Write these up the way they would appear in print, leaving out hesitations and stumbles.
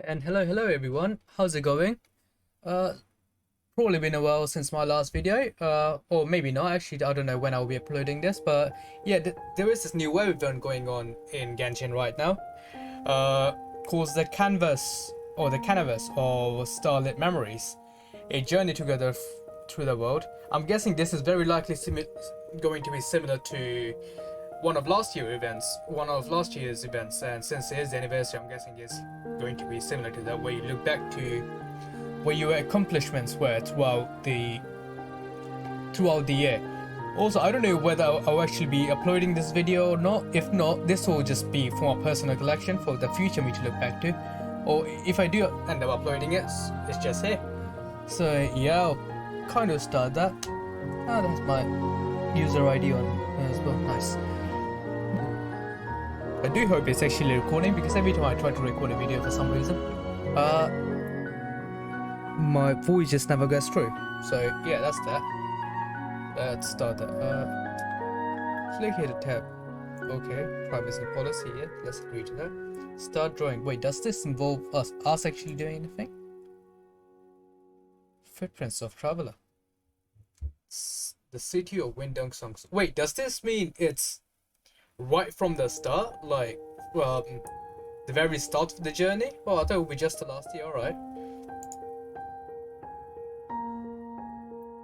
And hello everyone. How's it going? Uh, Probably been a while since my last video. Or maybe not. Actually, I don't know when I'll be uploading this. But yeah, there is this new web event going on in Genshin right now. Uh, Called the Canvas or the Canvas of Starlit Memories, a journey together through the world. I'm guessing this is very likely going to be similar to one of last year's events, and since it is the anniversary, I'm guessing it's going to be similar to that, where you look back to where your accomplishments were throughout the year. Also, I don't know whether I'll actually be uploading this video or not. If not, this will just be for my personal collection for the future me to look back to. Or if I do end up uploading it, it's just here. So yeah, I'll kind of start that. Ah, that's my user ID on as well. Nice. I do hope it's actually recording, because every time I try to record a video for some reason, my voice just never goes through. So yeah, that's that. Let's start that. Click here to tab. Okay, privacy policy. Yeah, let's agree to that. Start drawing. Wait, does this involve us actually doing anything? Footprints of traveler. The city of Windung Songs. Wait, does this mean it's right from the start, like the very start of the journey? Oh, I thought it would be just the last year. All right.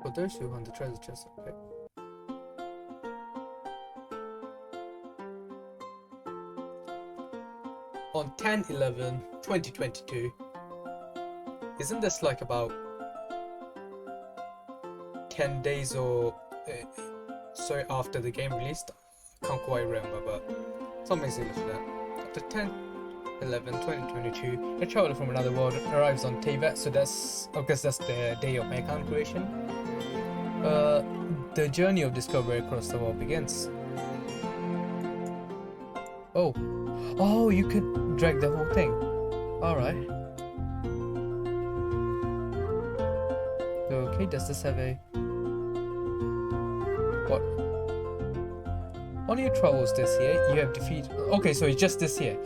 For those who hunt the treasure chest, okay. On 10/11/2022, isn't this like about 10 days or so after the game released? Can't quite remember, but something similar to that. After 10/11/2022, a traveler from another world arrives on Teyvat, so I guess that's the day of my account creation. The journey of discovery across the world begins. Oh, you could drag the whole thing. Alright. Okay, does this have a... What? On your travels this year, you have defeated... Okay, so it's just this year.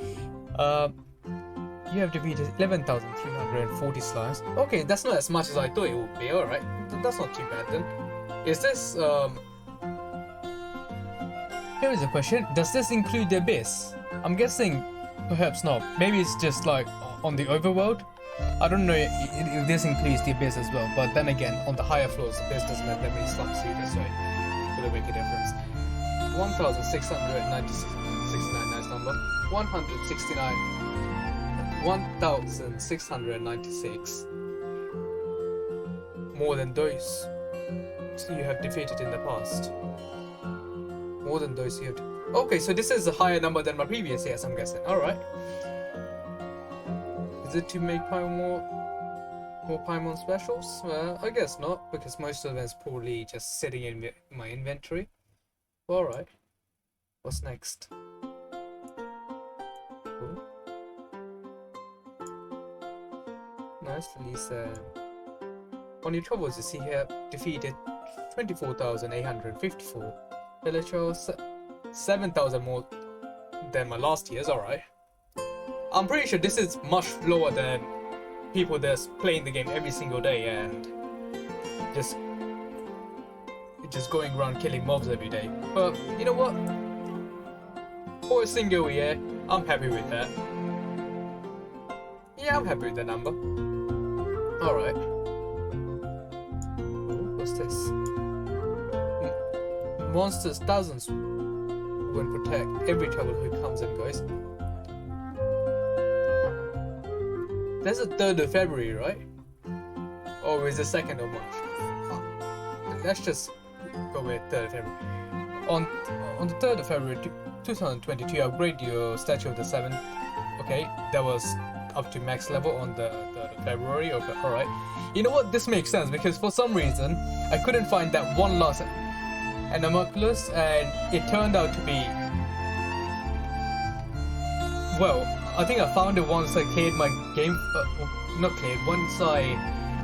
You have defeated 11,340 slimes. Okay, that's not as much as I thought it would be. Alright, that's not too bad then. Is this... Here is a question. Does this include the Abyss? I'm guessing perhaps not. Maybe it's just like on the overworld. I don't know if this includes the Abyss as well, but then again, on the higher floors, the Abyss doesn't have that many slums either, so it would make a difference. 1,669, nice number. 1,696. More than those you have defeated in the past. More than those you have. Okay, so this is a higher number than my previous years, I'm guessing. Alright. Is it to make more Paimon specials? I guess not, because most of them is probably just sitting in my inventory. Alright. What's next? Cool. Nice, Lisa. On your travels, you see here, defeated 24,854 villagers, 7,000 more than my last year's. Alright. I'm pretty sure this is much lower than people that's playing the game every single day and just going around killing mobs every day. But you know what? For a single year, I'm happy with that. Yeah, I'm happy with the number. Alright. What's this? Monsters, thousands will protect every traveler who comes and goes. That's the 3rd of February, right? Or is it 2nd of March? Let's just go with 3rd of February. On the 3rd of February 2022, upgrade your Statue of the Seven. Okay, that was up to max level on the 3rd of February. Okay, alright. You know what? This makes sense, because for some reason, I couldn't find that one last Anomalous, and it turned out to be... Well, I think I found it once I cleared my game... not cleared, once I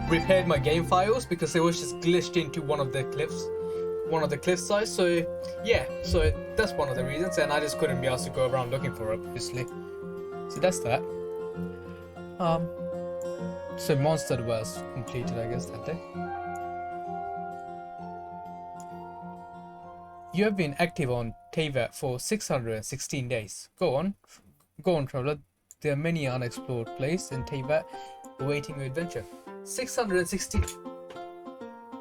repaired my game files, because it was just glitched into one of the cliff sides. So yeah, so that's one of the reasons, and I just couldn't be asked to go around looking for it, obviously. So that's that. Um, so Monster was completed, I guess, that day. You have been active on Teyvat for 616 days. Go on, traveler. There are many unexplored places in Teyvat awaiting your adventure. 660.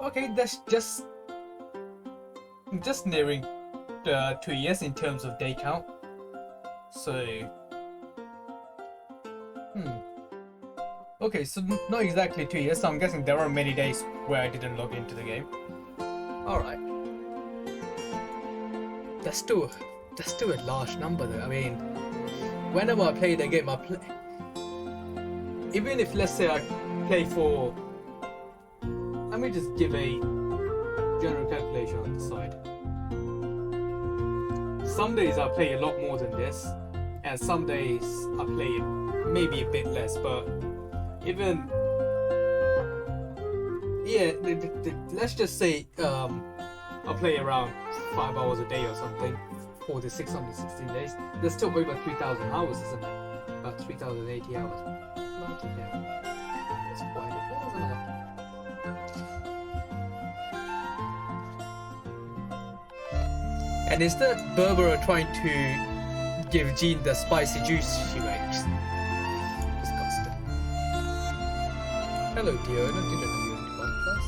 Okay, that's just nearing 2 years in terms of day count. So, okay, so not exactly 2 years. So I'm guessing there are many days where I didn't log into the game. All right. That's still a large number though. I mean, whenever I play the game, even if let's say I play for, let me just give a general calculation on the side. Some days I play a lot more than this, and some days I play maybe a bit less. But even let's just say I play around 5 hours a day or something for the 616 days. There's still over 3,000 hours, isn't it? About 3,080 hours. That's quite a bit, isn't it? And instead Berbera trying to give Jean the spicy juice she makes. Disgusting. Hello dear, I didn't know you were in one class.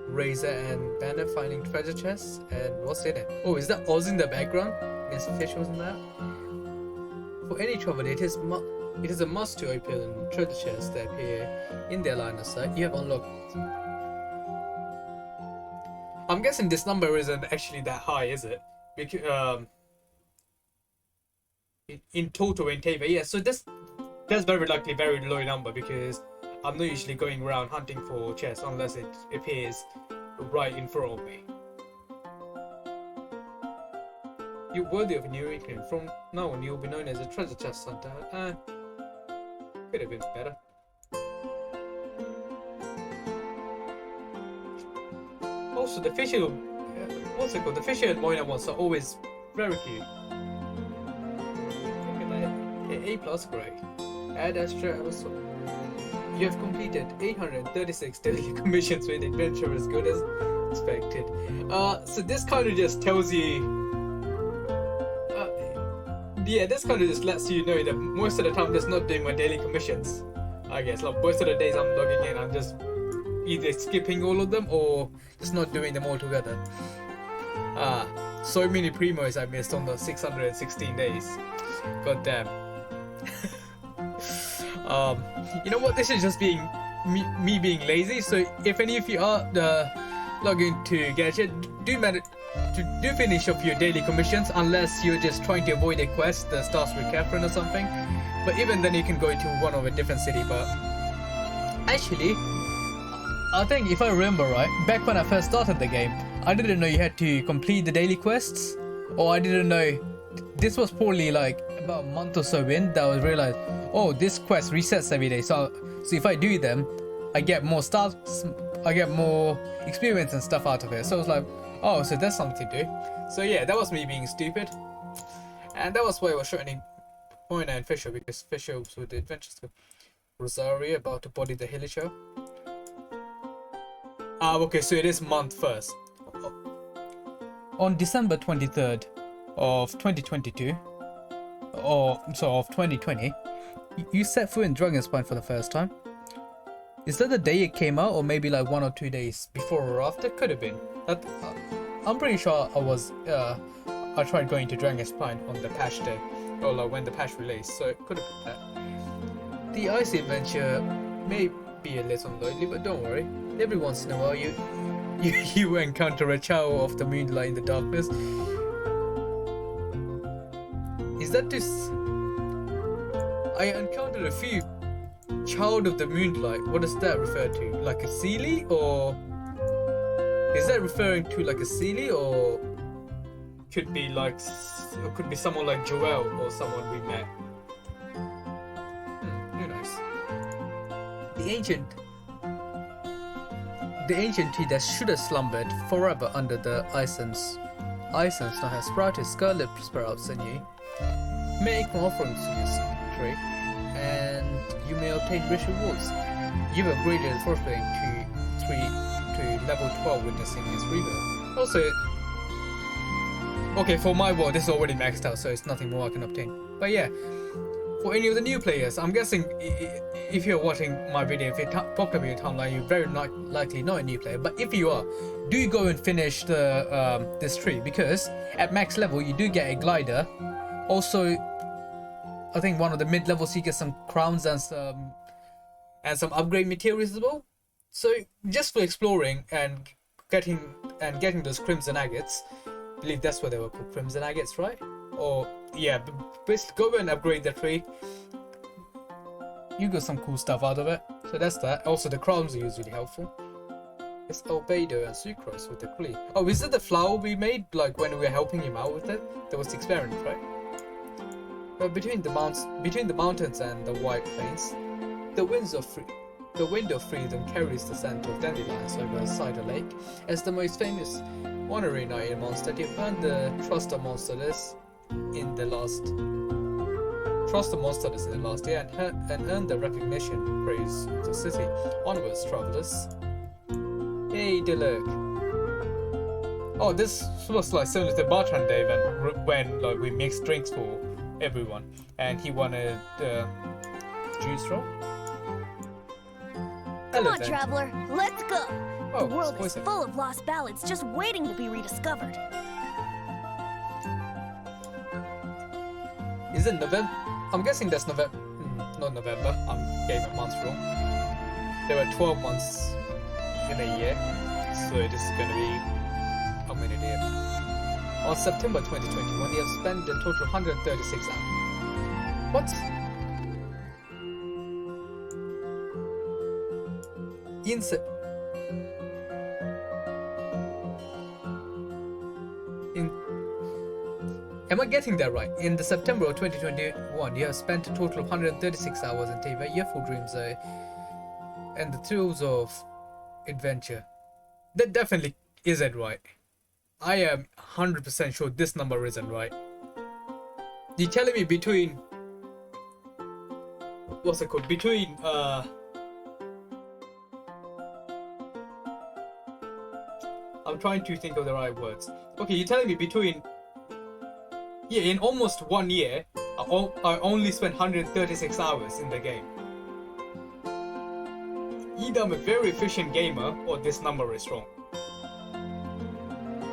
Razor and Banner finding treasure chests, and what's in it? Oh, is that Oz in the background? There's officials in that. For any traveler, it is a must to open treasure chests that appear in their line of sight. You have unlocked. I'm guessing this number isn't actually that high, is it? Because in total in Teyvat, yeah. So that's very likely very low number because I'm not usually going around hunting for chests unless it appears right in front of me. You're worthy of a new nickname. From now on, you'll be known as a treasure chest hunter. Could have been better. Also, the fisher, what's it called? The fisher and Moina ones are always very cute. Look at that. A+ great. Add extra also. You have completed 836 daily commissions with adventure as good as expected. So this kind of just tells you. This kind of just lets you know that most of the time I'm just not doing my daily commissions. I guess like most of the days I'm logging in, I'm just either skipping all of them or just not doing them all together. So many primos I missed on the 616 days. God damn. You know what? This is just being me being lazy. So if any of you are logging to Genshin, do finish off your daily commissions unless you're just trying to avoid a quest that starts with Catherine or something. But even then, you can go to one of a different city. But actually, I think if I remember right, back when I first started the game, I didn't know you had to complete the daily quests, or I didn't know. This was probably like about a month or so in that I realized, oh, this quest resets every day. So if I do them, I get more stars, I get more experience and stuff out of it. So I was like, oh, so that's something to do. So yeah, that was me being stupid, and that was why I was showing Moina and Fisher, because Fisher was with the adventures of Rosaria about to body the Hillicher. Okay, so it is month first. On December 23rd of 2022, or so of 2020, you set foot in Dragonspine for the first time. Is that the day it came out, or maybe like 1 or 2 days before or after? Could have been. I'm pretty sure I tried going to Dragonspine on the patch day, or like when the patch released, so it could have been that. The icy adventure may be a little lonely, but don't worry. Every once in a while, you encounter a child of the moonlight in the darkness. Is that this? I encountered a few child of the moonlight. What does that refer to? Like a Seelie, or is that referring to like a Seelie, or could be like, or could be someone like Joel or someone we met? Who knows? The ancient tree that should have slumbered forever under the Isons now has sprouted scarlet sprouts anew. Make offerings to this tree, and you may obtain rich rewards. You've upgraded the force plane to level 12 witnessing this river. Also, okay, for my world, this is already maxed out, so it's nothing more I can obtain. But yeah, for any of the new players, I'm guessing if you're watching my video, if it popped up in your timeline, you're very likely not a new player. But if you are, do go and finish the this tree, because at max level you do get a glider. Also, I think one of the mid levels you get some crowns and some upgrade materials as well. So just for exploring and getting those crimson agates, I believe that's what they were called, crimson agates, right? Or yeah, basically go and upgrade the tree. You got some cool stuff out of it. So that's that. Also the crowns are usually helpful. It's albedo and sucrose with the klee. Oh, is it the flower we made like when we were helping him out with it? That was the experiment, right? But between the mountains and the wide plains, the wind of freedom carries the scent of dandelions over Cider Lake. As the most famous honorary knight in Mondstadt, you've earned the trust of Mondstadters in the last year and earned the recognition and praise of the city. Onwards, travelers. Hey, Dilek. Oh, this was like similar to the bartender event when like we mixed drinks for everyone, and he wanted juice straw. Come on, traveler, let's go. Oh, the world is full of lost ballads just waiting to be rediscovered. Is it November? I'm guessing that's November. Not November. I'm getting the months wrong. There were 12 months in a year, so this is gonna be how many days? On September 2021, you have spent a total of 136 hours. What? Am I getting that right? In the September of 2021, you have spent a total of 136 hours in Teva, Yearful Dreams, and the thrills of adventure. That definitely isn't right. I am 100% sure this number isn't right. You're telling me between... What's it called? Between, I'm trying to think of the right words. Okay, you're telling me between... Yeah, in almost 1 year, I only spent 136 hours in the game. Either I'm a very efficient gamer, or this number is wrong.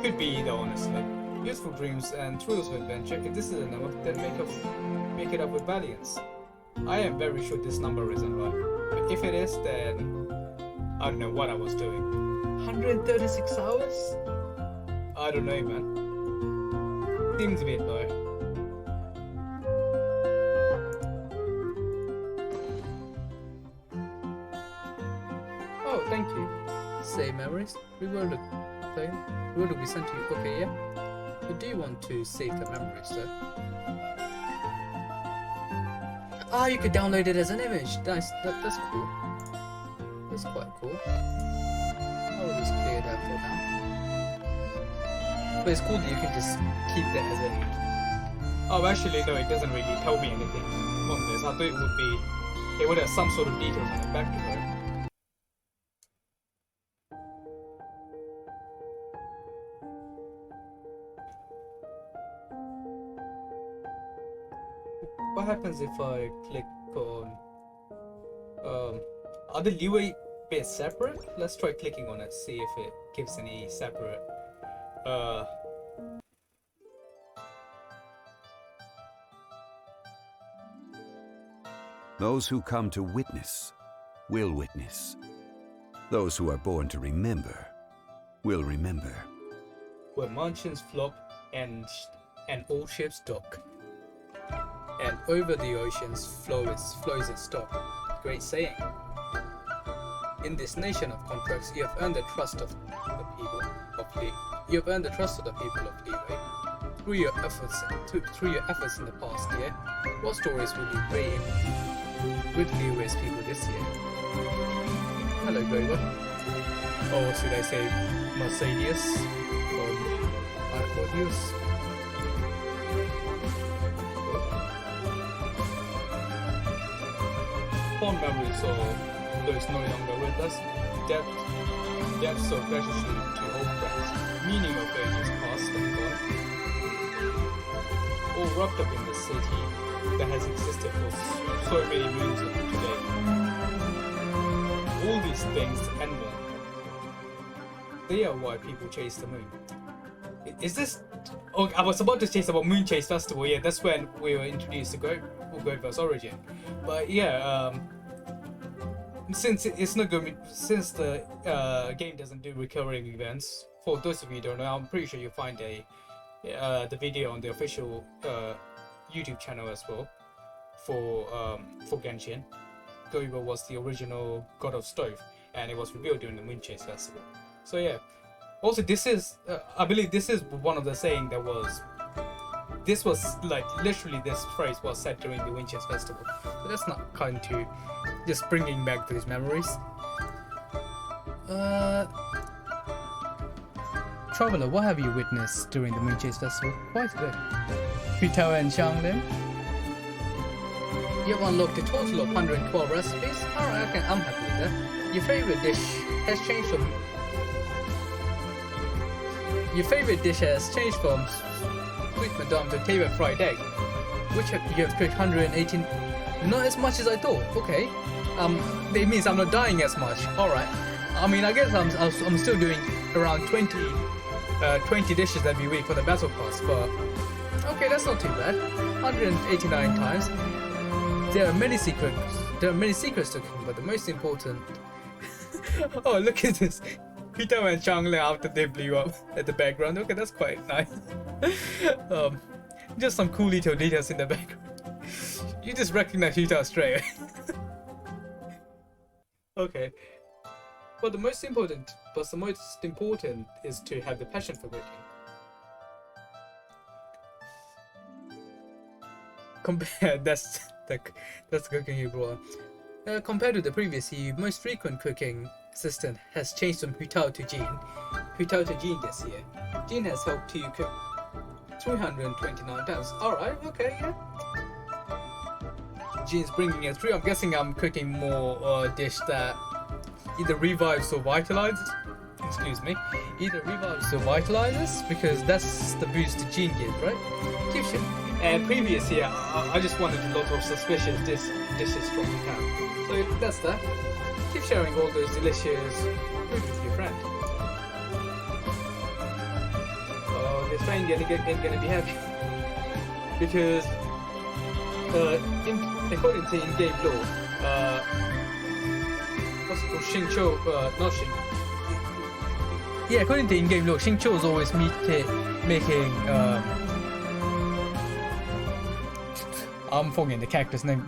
Could be either, honestly. Useful dreams and thrills of adventure. If this is a number, then make it up with valiance. I am very sure this number isn't right. But if it is, then I don't know what I was doing. 136 hours? I don't know, man. Seems a bit low. Oh, thank you. Save memories. Reward will be sent to you. Okay, yeah. But do you want to save the memories though? Ah, you could download it as an image. That's cool. That's quite cool. I'll just clear that for now. But it's cool that you can just keep that as a... Oh, actually, no, it doesn't really tell me anything on this. I thought it would have some sort of details on the back to it. What happens if I click on... are the leeway bits separate? Let's try clicking on it, see if it gives any separate... Those who come to witness will witness. Those who are born to remember will remember. Where mansions flop and all ships dock, and over the oceans flows its stock. Great saying. In this nation of contracts, you have earned the trust of the people of Lee. You have earned the trust of the people of Leeway. Through your efforts in the past year, what stories will you bring with Leeway's people this year? Hello, Grover. Or should I say Mercedes or Arcodius? fond memories of those no longer with us, depths of gratitude to old friends, meaning of ages past and gone, all wrapped up in the city that has existed for so many moons of today. All these things and more, they are why people chase the moon. Is this... Oh, I was about to say about Moon Chase Festival. Yeah, that's when we were introduced to Goatverse Origin. But yeah, since it's not going, since the game doesn't do recurring events, for those of you who don't know, I'm pretty sure you'll find the video on the official YouTube channel as well for Genshin. Goiba was the original god of Stove, and it was revealed during the Moon Chase Festival. So yeah. Also, this is, I believe this is one of the saying that was, this was like literally this phrase was said during the Winch's Festival. So that's not kind to just bringing back those memories. Traveler, what have you witnessed during the Moonchase Festival? Quite good. Putao and Xiangling. You've unlocked a total of 112 recipes. Alright, okay, I'm happy with that. Your favorite dish has changed from sweet madame to table fried egg, which you have cooked 118. Not as much as I thought. Okay, it means I'm not dying as much. All right. I mean, I guess I'm still doing around 20 dishes every week for the battle pass, but okay, that's not too bad. 189 times. There are many secrets. There are many secrets to cooking, but the most important. Oh, look at this. Peter and Changle after they blew up at the background. Okay, that's quite nice. Just some cool little details in the background. You just recognize Peter straight away. Okay. But the most important is to have the passion for cooking. That's the cooking you brought. Compared to the previous year, most frequent cooking assistant has changed from Hutao to Jean. Hutao to Jean this year. Jean has helped you cook 329 times. Alright, okay, yeah. Jean's bringing it through. I'm guessing I'm cooking more dish that either revives or vitalizes. Excuse me. Either revives or vitalizes, because that's the boost Jean gives, right? Keep shit. And previous year, I just wanted a lot of suspicious dishes from Hutao. So that's that. Keep sharing all those delicious food with your friend. Oh, this friend gonna be happy because according to in-game law, what's it called? Xingqiu, not Xing. Yeah, according to in-game law, Xingqiu is always making. I'm forgetting the character's name.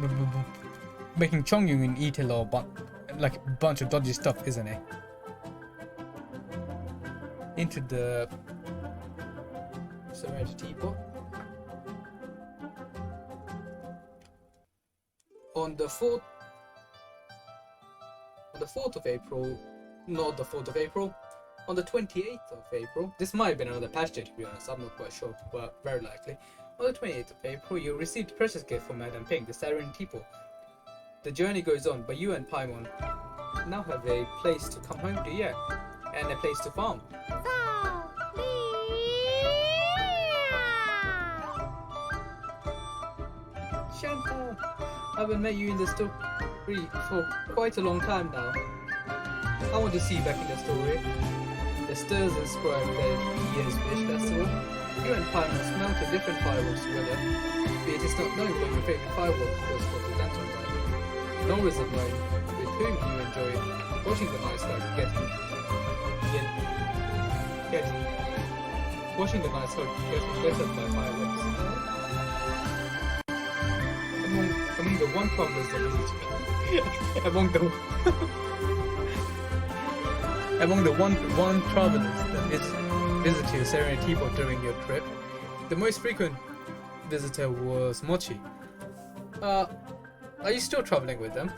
Making Chongyun and eat a lot, like a bunch of dodgy stuff, isn't it? Into the Serenity teapot. On the 4th of April, not the 4th of April, on the 28th of April, this might have been another patch day to be honest, I'm not quite sure, but very likely. On the 28th of April, you received a precious gift from Madame Pink, the Serenity teapot. The journey goes on, but you and Paimon now have a place to come home to, yeah, and a place to farm. Chantal, I haven't met you in the story for quite a long time now. I want to see you back in the story. The stars inscribed the year's Fish Festival. You and Paimon smelted different fireworks together, but it is not known what your favorite firework was for the lantern night. Nor is it known with whom you enjoy watching the night sky getting lit by fireworks. Among the one travelers that visit among the one travelers that visit you Serenity teapot during your trip, the most frequent visitor was Mochi. Are you still traveling with them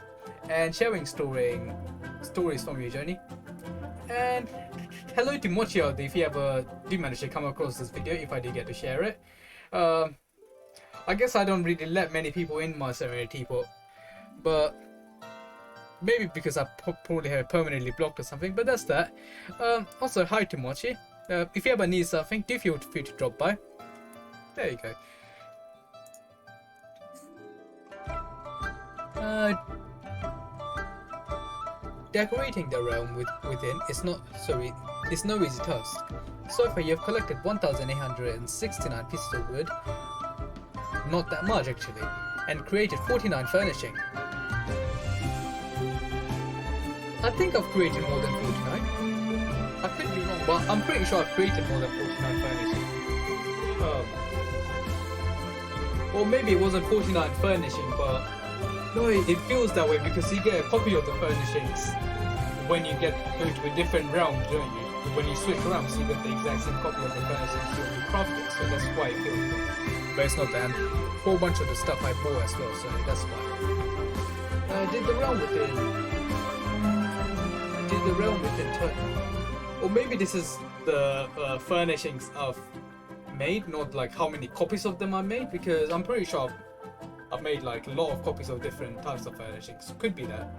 and sharing stories from your journey? And hello to Mochi out there if you ever do manage to come across this video, if I did get to share it. I guess I don't really let many people in my Serenity teapot, but maybe because I probably have it permanently blocked or something, but that's that. Also, hi to Mochi. If you ever need something, do feel free to drop by. There you go. Decorating the realm within is no easy task. So far you have collected 1,869 pieces of wood, not that much actually, and created 49 furnishing. I think I've created more than 49. I could be wrong, but I'm pretty sure I've created more than 49 furnishing. Or maybe it wasn't 49 furnishing, but no, it feels that way because you get a copy of the furnishings when you go to a different realm, don't you? When you switch around, so you get the exact same copy of the furnishings you crafted, so that's why it feels good. But it's not that. A whole bunch of the stuff I bought as well, so that's why. Did the realm within turn? Or maybe this is the furnishings I've made, not like how many copies of them I made, because I'm pretty sure I've made like a lot of copies of different types of furnishings. Could be that.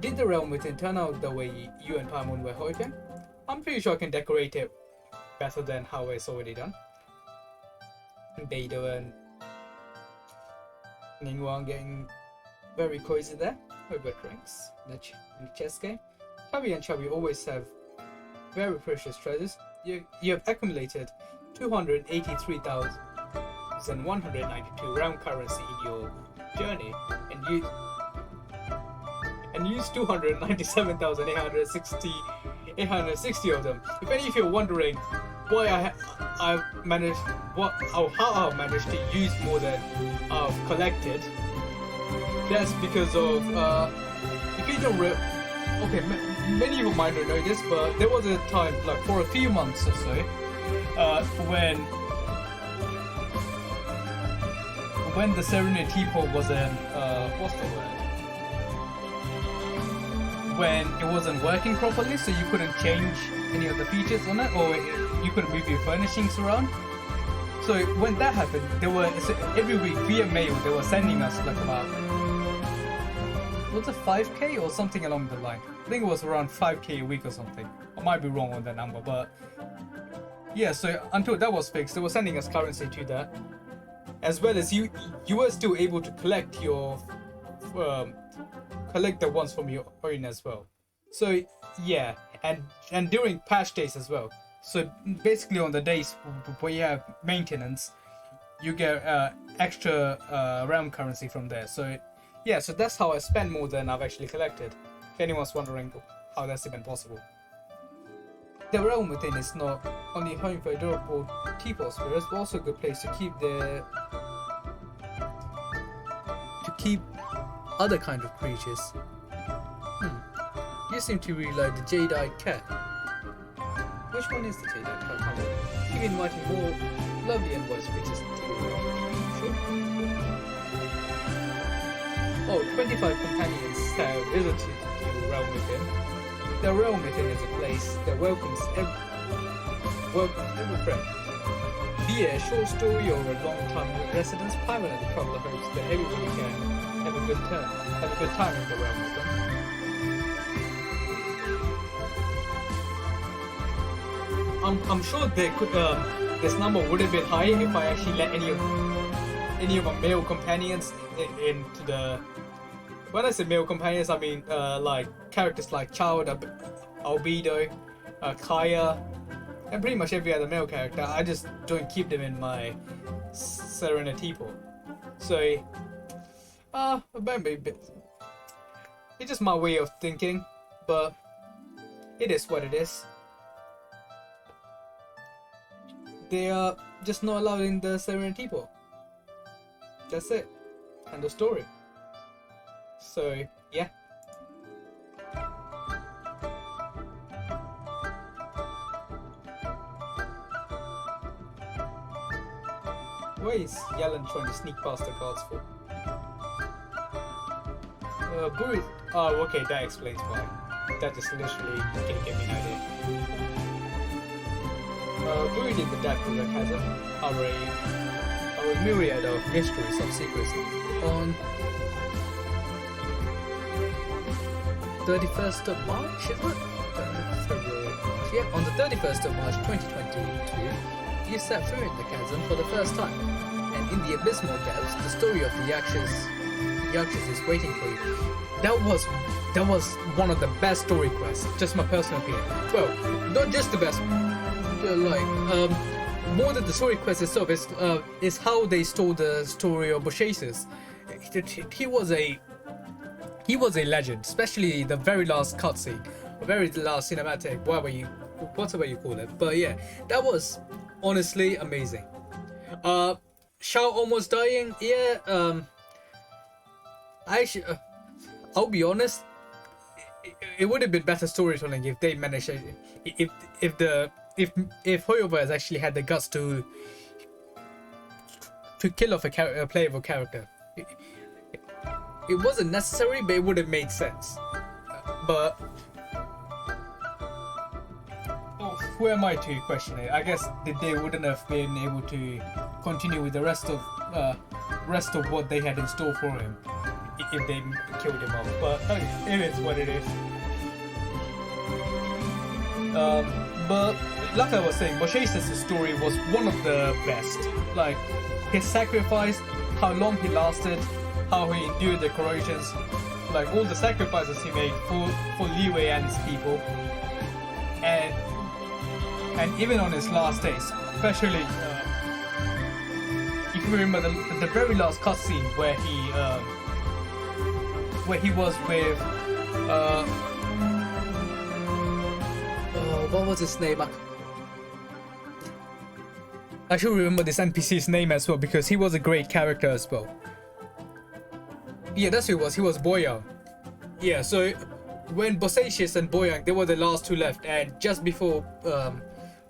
Did the realm within turn out the way you and Paimon were hoping? I'm pretty sure I can decorate it better than how it's already done. Beidou and Ningguang getting very cozy there. Over drinks in the chess game. Chubby and Chubby always have very precious treasures. You have accumulated 283,192 realm currency in your journey, and used 297,860 of them. If any of you are wondering why how I managed to use more than I've collected, that's because of if you don't many people might not know this, but there was a time, like for a few months or so, when the Serenity Teapot wasn't what's the word? When it wasn't working properly, so you couldn't change any of the features on it, or you couldn't move your furnishings around. So when that happened, every week via mail they were sending us like about, was it 5k or something along the line? I think it was around 5k a week or something. I might be wrong on that number, but yeah. So until that was fixed, they were sending us currency to that, as well as you were still able to collect your collect the ones from your own as well. So yeah, and during patch days as well. So basically on the days where you have maintenance, you get extra realm currency from there. So yeah, so that's how I spend more than I've actually collected. If anyone's wondering how that's even possible. The realm within is not only home for adorable teapot spirits, but also a good place to keep other kind of creatures. You seem to really like the Jade-Eyed Cat. Which one is the Jade-Eyed Cat? Keep inviting more lovely and wise creatures to your realm. Sure. Oh, 25 companions have visited the realm within. The realm within is a place that welcomes every friend. Be it a short story or a long time residence, Paimon and the Traveler hopes that everybody can have a good time in the realm within. I'm sure they could. This number would have been high if I actually let any of my male companions into the. When I say male companions, I mean like characters like Child, Albedo, Kaya, and pretty much every other male character. I just don't keep them in my Serenity Teapot. So, maybe it's just my way of thinking, but it is what it is. They are just not allowed in the Serenity Teapot. That's it. End of story. So, yeah. Why is Yellen trying to sneak past the guards for? Buried. Oh, okay, that explains why. That just literally didn't give me an idea. Buried in the depth of the chasm are a myriad of mysteries of secrecy. 31st of March, is it? February, March. Yeah, on the 31st of March 2022, you set through the chasm for the first time. And in the abysmal depths, the story of the Yakshas is waiting for you. That was one of the best story quests, just my personal opinion. Well, not just the best, more than the story quest itself is how they told the story of Boshasis. He was a legend, especially the very last cutscene, the very last cinematic, whatever you call it. But yeah, that was honestly amazing. Shao almost dying, yeah. I'll be honest. It would have been better storytelling if they managed if Hoyover has actually had the guts to kill off a playable character. It wasn't necessary, but it would have made sense. But who am I to question it? I guess they wouldn't have been able to continue with the rest of what they had in store for him if they killed him off. But it is what it is. But like I was saying, Boshasis' story was one of the best. Like his sacrifice, how long he lasted, how he endured the corrosions, like all the sacrifices he made for Liyue and his people, and even on his last days, especially if you remember the very last cutscene where he was with what was his name? I should remember this NPC's name as well, because he was a great character as well. Yeah, that's who he was. He was Boyang. Yeah, so when Bosatius and Boyang, they were the last two left, and just before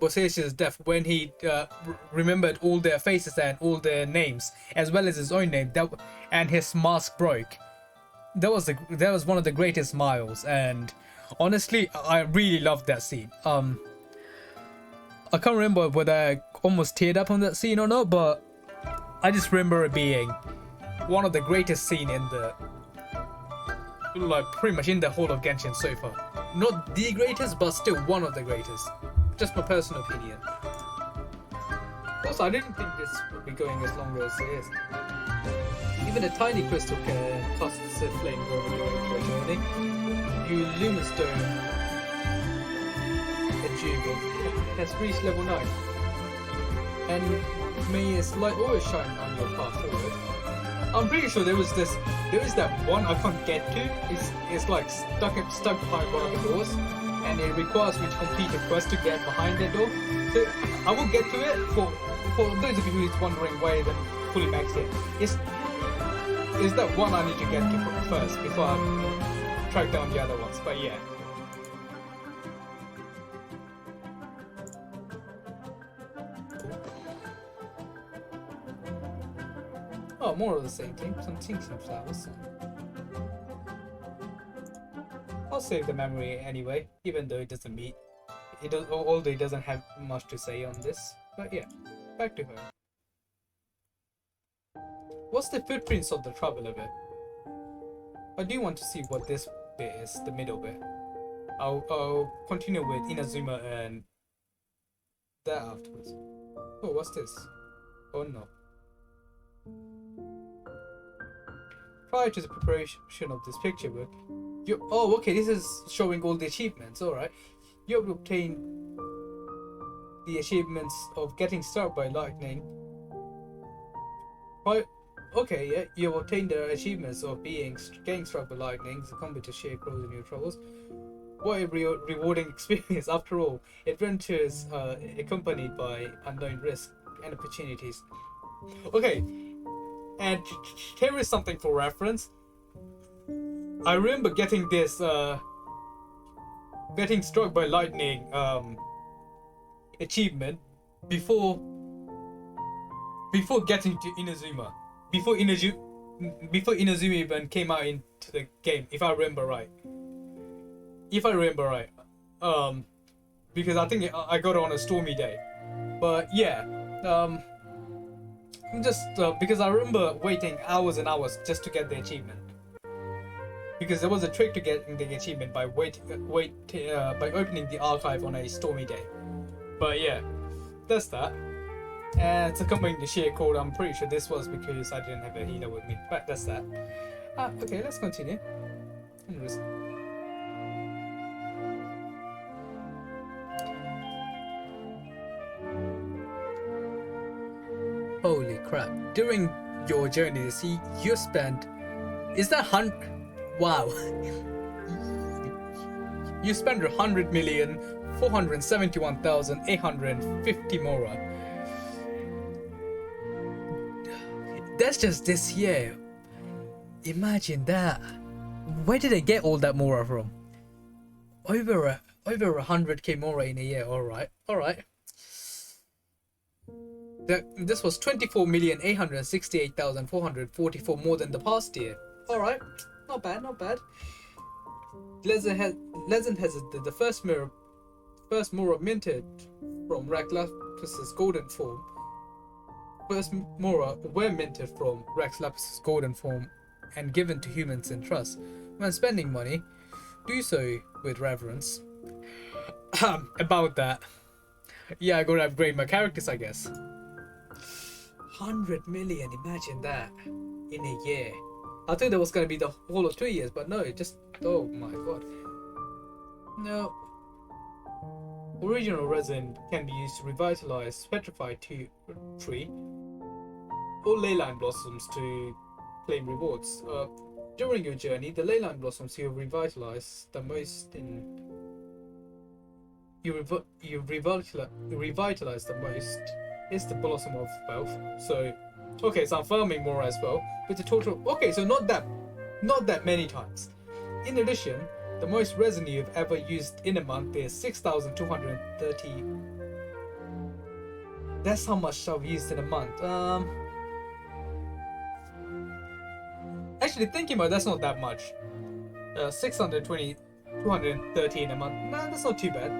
Bosatius' death, when he remembered all their faces and all their names, as well as his own name, and his mask broke, that was one of the greatest smiles. And honestly, I really loved that scene. I can't remember whether I almost teared up on that scene or not, but I just remember it being one of the greatest scene in the, like, pretty much in the whole of Genshin so far. Not the greatest, but still one of the greatest. Just my personal opinion. Also, I didn't think this would be going as long as it is. Even a tiny crystal can cast a flame over your journey. You Lumistone achievement has reached level 9. And may its light always shine on your path forward. I'm pretty sure there is that one I can't get to. It's like stuck behind one of the doors, and it requires me to complete a quest to get behind that door. So I will get to it. For those of you who's wondering why I didn't fully max it, is that one I need to get to first before I track down the other ones. But yeah. Oh, more of the same thing. Some tinkling flowers. I'll save the memory anyway, even though it doesn't meet. Although it doesn't have much to say on this. But yeah, back to her. What's the footprints of the traveler bit? I do want to see what this bit is, the middle bit. I'll continue with Inazuma and that afterwards. Oh, what's this? Oh no. Prior to the preparation of this picture book, oh, okay, this is showing all the achievements, alright. You have obtained the achievements of getting struck by lightning. Right, okay, yeah, you have obtained the achievements of getting struck by lightning, succumbing to sheer crows in your troubles. What a rewarding experience. After all, adventures accompanied by unknown risks and opportunities. Okay. And here is something for reference. I remember getting this, getting struck by lightning achievement before getting to Inazuma. Before Inazuma even came out into the game, if I remember right. Because I think I got it on a stormy day. But yeah, just because I remember waiting hours and hours just to get the achievement. because there was a trick to getting the achievement by by opening the archive on a stormy day. But yeah, that's that. And to accompany the share code, I'm pretty sure this was because I didn't have a healer with me. But that's that. Okay, let's continue. Anyways. Holy crap. During your journey to sea, you spent... Is that wow. You spent 100,471,850 mora. That's just this year. Imagine that. Where did I get all that mora from? Over 100k mora in a year. Alright. This was 24,868,444 more than the past year. Alright, not bad. Legend has it the first mora minted from Rex Lapis' golden form. First mora were minted from Rex Lapis' golden form and given to humans in trust. When spending money, do so with reverence. About that. Yeah, I gotta upgrade my characters, I guess. 100 million, imagine that in a year. I thought that was gonna be the whole of 2 years, but no, it just, oh my god. No. Original resin can be used to revitalize petrified tree or leyline blossoms to claim rewards. During your journey, the leyline blossoms you revitalize the most revitalize the most is the blossom of wealth. So, okay, so I'm farming more as well with a total. Okay, so not that many times. In addition, the most resin you've ever used in a month is 6,230. That's how much I've used in a month. Actually, thinking about it, that's not that much. 230 in a month. Nah, that's not too bad.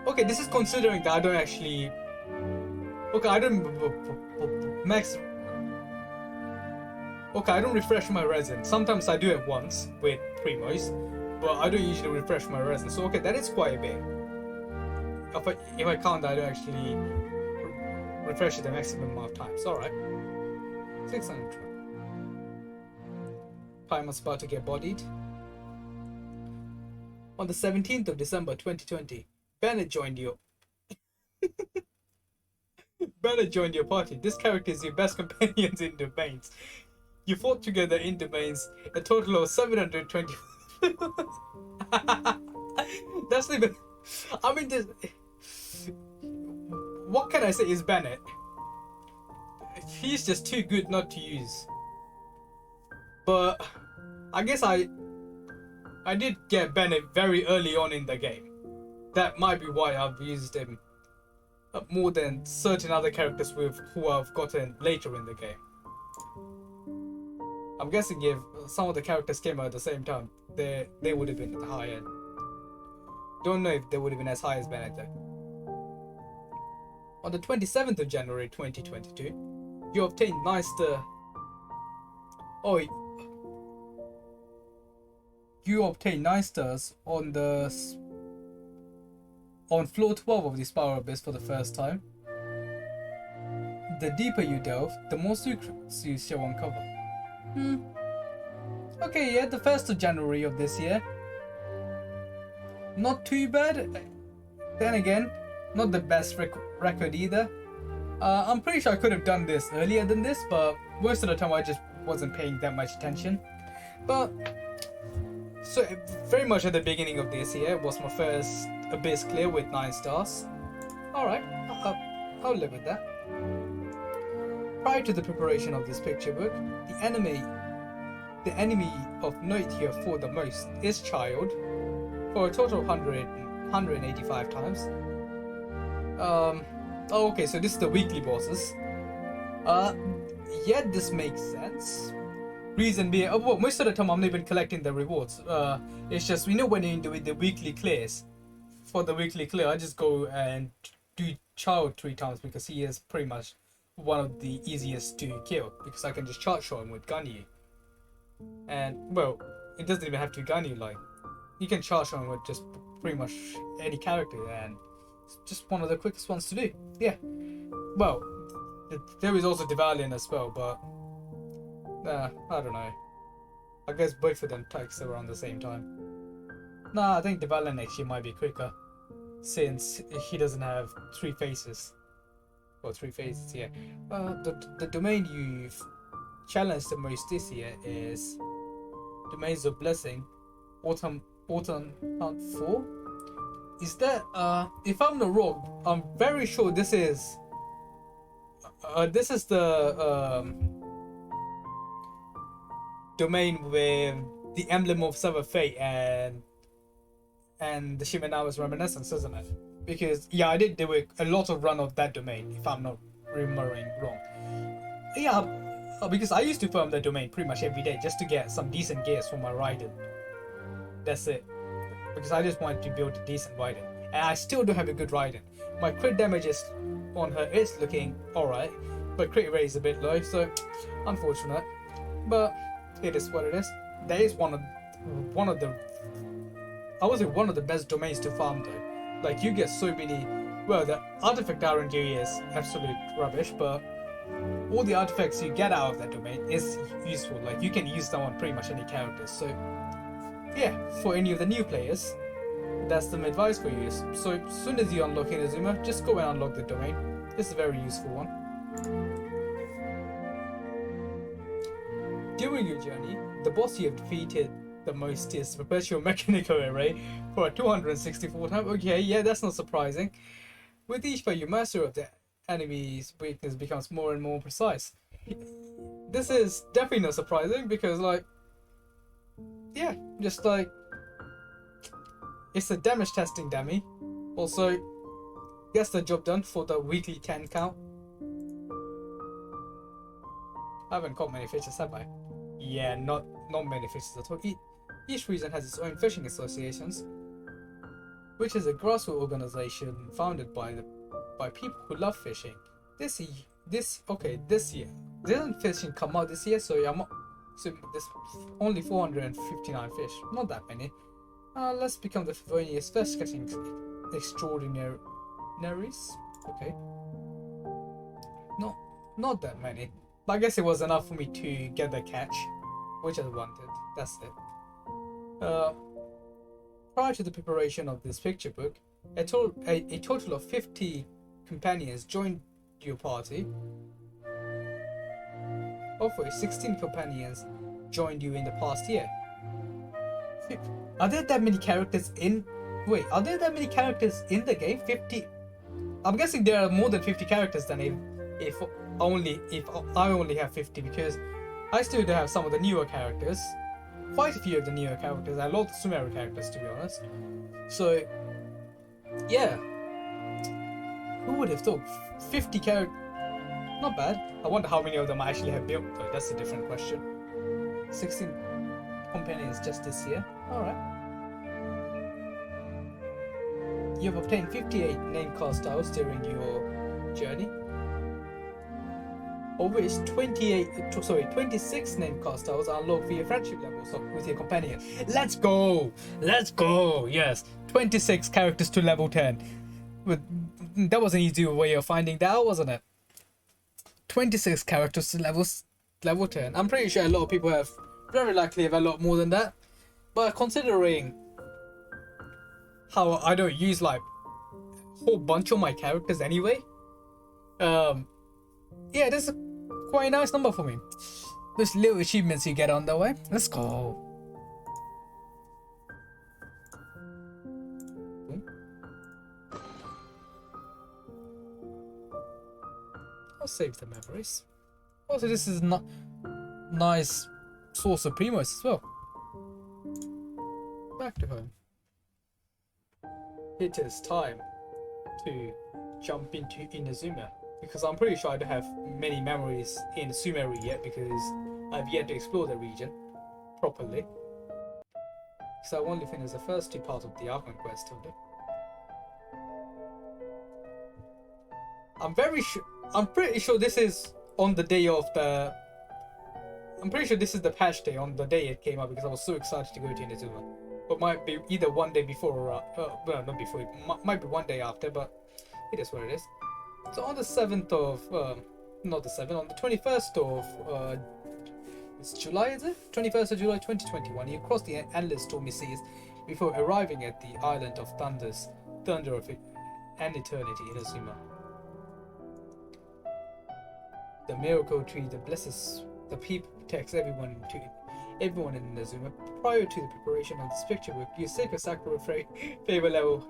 Okay, this is considering that I don't actually. Okay, I don't max. Okay, I don't refresh my resin. Sometimes I do it once with Primos, but I don't usually refresh my resin. So okay, that is quite a bit. If I count, I don't actually refresh it the maximum amount of times. All right, 620. Paimon's about to get bodied. On the 17th of December 2020, Bennett joined you. Bennett joined your party. This character is your best companions in domains. You fought together in domains a total of 720. That's even. I mean, this. What can I say is Bennett? He's just too good not to use. But I guess I did get Bennett very early on in the game. That might be why I've used him more than certain other characters who I've gotten later in the game. I'm guessing if some of the characters came out at the same time, they would have been at the high end. Don't know if they would have been as high as Bennett though. On the 27th of January 2022, you obtained you obtained 9 stars on floor 12 of the Spiral Abyss for the first time. The deeper you delve, the more secrets you shall uncover. Okay, yeah, the 1st of January of this year. Not too bad. Then again, not the best record either. I'm pretty sure I could have done this earlier than this, but most of the time I just wasn't paying that much attention. But so very much at the beginning of this year was my first Abyss clear with 9 stars. Alright, I'll live with that. Prior to the preparation of this picture book, the enemy of note here for the most is Child, for a total of 185 times. Okay, so this is the weekly bosses. Yeah, this makes sense. Reason being, well, most of the time I'm not even collecting the rewards. It's just, when you're doing the weekly clears, for the weekly clear, I just go and do Child 3 times because he is pretty much one of the easiest to kill, because I can just charge shot him with Gunny. And well, it doesn't even have to gun you. Like you can charge on with just pretty much any character, and it's just one of the quickest ones to do. Yeah. Well, there is also Devalian as well, but I don't know. I guess both of them takes around the same time. Nah, I think Devalian actually might be quicker, since he doesn't have three faces. Or three phases, yeah. The domain you've challenged the most this year is Domains of Blessing, Autumn Hunt 4. Is that if I'm not wrong, I'm very sure this is the domain with the emblem of Sever Fate and the Shimenawa's Reminiscence, isn't it? Because yeah, I did do a lot of run of that domain, if I'm not remembering wrong. Yeah, because I used to farm that domain pretty much every day just to get some decent gears for my riding. That's it. Because I just wanted to build a decent riding, and I still do have a good riding. My crit damage on her is looking alright, but crit rate is a bit low, so unfortunate. But it is what it is. That is one of the I would say one of the best domains to farm though. Like you get so many. Well, the artifact RNG is absolute rubbish, but all the artifacts you get out of that domain is useful. Like you can use them on pretty much any characters. So yeah, for any of the new players, that's some advice for you. So as soon as you unlock Inazuma, just go and unlock the domain. It's a very useful one. During your journey, the boss you have defeated the most is Perpetual Mechanical Array for a 264 time. Okay, yeah, that's not surprising. With each fight, your master of the enemy's weakness becomes more and more precise. This is definitely not surprising because, like, yeah, just like it's a damage testing dummy. Also, gets the job done for the weekly 10 count. I haven't caught many fishes, have I? Yeah, not many fishes at all. Each region has its own fishing associations, which is a grassroots organization founded by people who love fishing. This year didn't fishing come out this year, so there's only 459 fish, not that many. Let's become the Favonius fish catching extraordinaries. Okay, not that many. But I guess it was enough for me to get the catch, which I wanted. That's it. Prior to the preparation of this picture book, a total of 50 companions joined your party. Of which 16 companions joined you in the past year. Are there that many characters in? Wait, are there that many characters in the game? 50. I'm guessing there are more than 50 characters than if I only have 50, because I still do have some of the newer characters. Quite a few of the newer characters. I love the Sumeru characters, to be honest. So, yeah. Who would have thought? 50 characters. Not bad. I wonder how many of them I actually have built, though. That's a different question. 16 companions just this year. Alright. You've obtained 58 name cast tiles during your journey, of which 26 name cast tiles are unlocked via friendship levels with your companion. Let's go! Let's go! Yes, 26 characters to level 10. That was an easy way of finding that out, wasn't it? 26 characters to level 10. I'm pretty sure a lot of people very likely have a lot more than that. But considering how I don't use like a whole bunch of my characters anyway, yeah, this is quite a nice number for me. Those little achievements you get on the way. Let's go. I'll save the memories. Also, this is not nice source of primos as well. Back to home. It is time to jump into Inazuma, because I'm pretty sure I don't have many memories in Sumeru yet, because I've yet to explore the region properly. So I've only finished the first two parts of the Archon quest only. I'm pretty sure this is on the day of the I'm pretty sure this is the patch day on the day it came out because I was so excited to go to Inazuma. But might be either one day before or well, not before. It might be one day after, but it is what it is. So on the 7th of not the 7th, on the 21st of it's July, is it? 21st of July 2021, you cross the endless stormy seas before arriving at the island of Thunder of an Eternity, Inazuma. The miracle tree that blesses the people protects everyone in Inazuma. Prior to the preparation of this picture book, your sacred Sakura favor level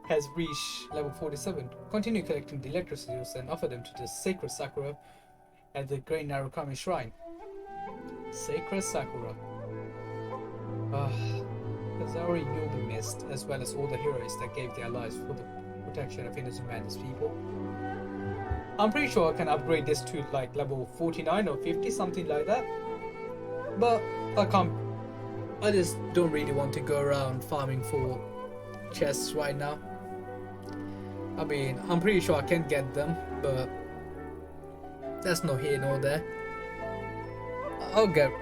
has reached level 47. Continue collecting the electrocities and offer them to the sacred Sakura at the Great Narukami Shrine. Sacred Sakura. Azari you'll be missed, as well as all the heroes that gave their lives for the protection of Inazuma and its people. I'm pretty sure I can upgrade this to like level 49 or 50, something like that. But I can't. I just don't really want to go around farming for chests right now. I mean, I'm pretty sure I can get them, but that's not here nor there. I'll get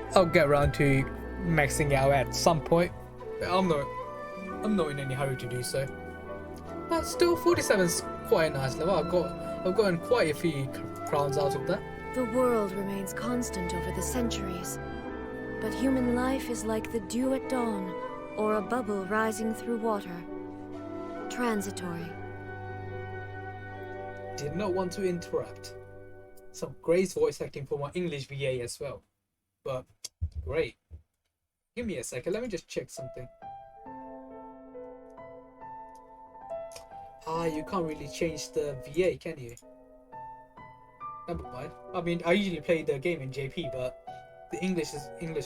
around to maxing out at some point. I'm not in any hurry to do so. But still, 47 is quite a nice level. I've gotten quite a few crowns out of that. The world remains constant over the centuries, but human life is like the dew at dawn, or a bubble rising through water. Transitory. Did not want to interrupt. Some great voice acting for my English VA as well. But great. Give me a second, let me just check something. You can't really change the VA, can you? Never mind. I mean, I usually play the game in JP, but the English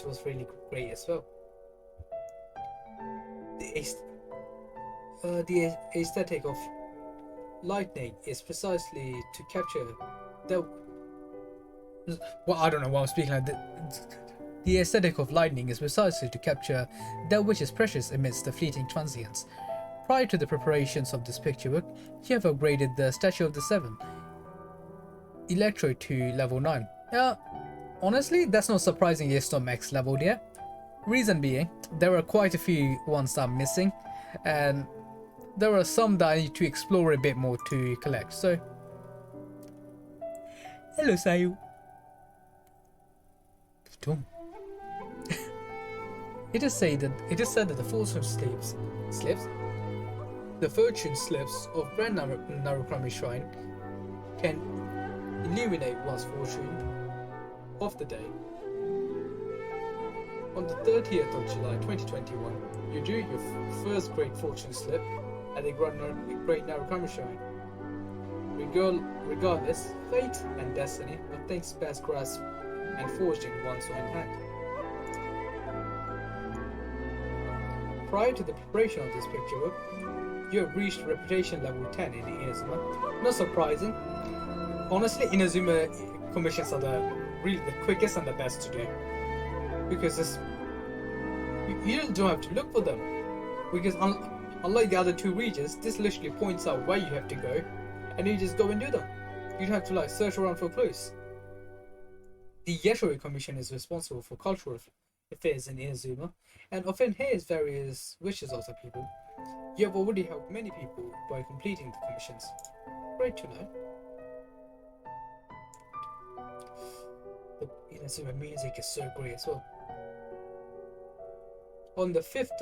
was really great as well. The aesthetic of lightning is precisely to capture the. Well, I don't know why I'm speaking like that. The aesthetic of lightning is precisely to capture that which is precious amidst the fleeting transients. Prior to the preparations of this picture book, you have upgraded the Statue of the Seven Electrode to level 9. Honestly, that's not surprising it's not max leveled yet. Reason being, there are quite a few ones that I'm missing, and there are some that I need to explore a bit more to collect, so... Hello, Sayu. It is said that the fortune slips of Grand Narukami Shrine can illuminate one's fortune of the day. On the 30th of July 2021, you drew your first great fortune slip at the Great Narukami Shrine. Regardless, fate and destiny are things best grasped and forged in one's own hand. Prior to the preparation of this picture book, you have reached reputation level 10 in Inazuma. Not surprising. Honestly, Inazuma commissions are really the quickest and the best to do. Because you don't have to look for them. Because unlike the other two regions, this literally points out where you have to go, and you just go and do them. You don't have to like search around for clues. The Yeshoi Commission is responsible for cultural affairs in Inazuma, and often hears various wishes of the people. You have already helped many people by completing the commissions. Great to know. The Inazuma music is so great as well. On the 5th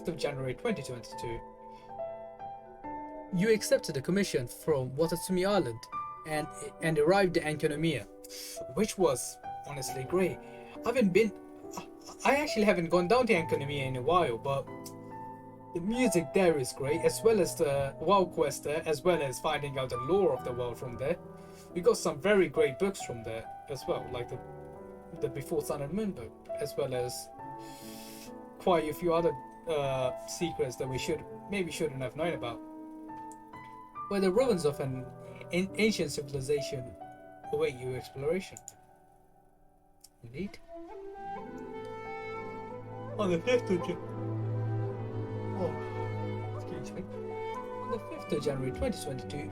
of January 2022, you accepted a commission from Watatsumi Island and arrived at Ankonomiya, which was honestly great. I actually haven't gone down to Ankonomiya in a while, but the music there is great, as well as the WoW quest there, as well as finding out the lore of the world from there. We got some very great books from there as well, like the Before Sun and Moon book, as well as quite a few other secrets that we shouldn't have known about. Where the ruins of an ancient civilization await your exploration. Indeed. On the 5th of January 2022,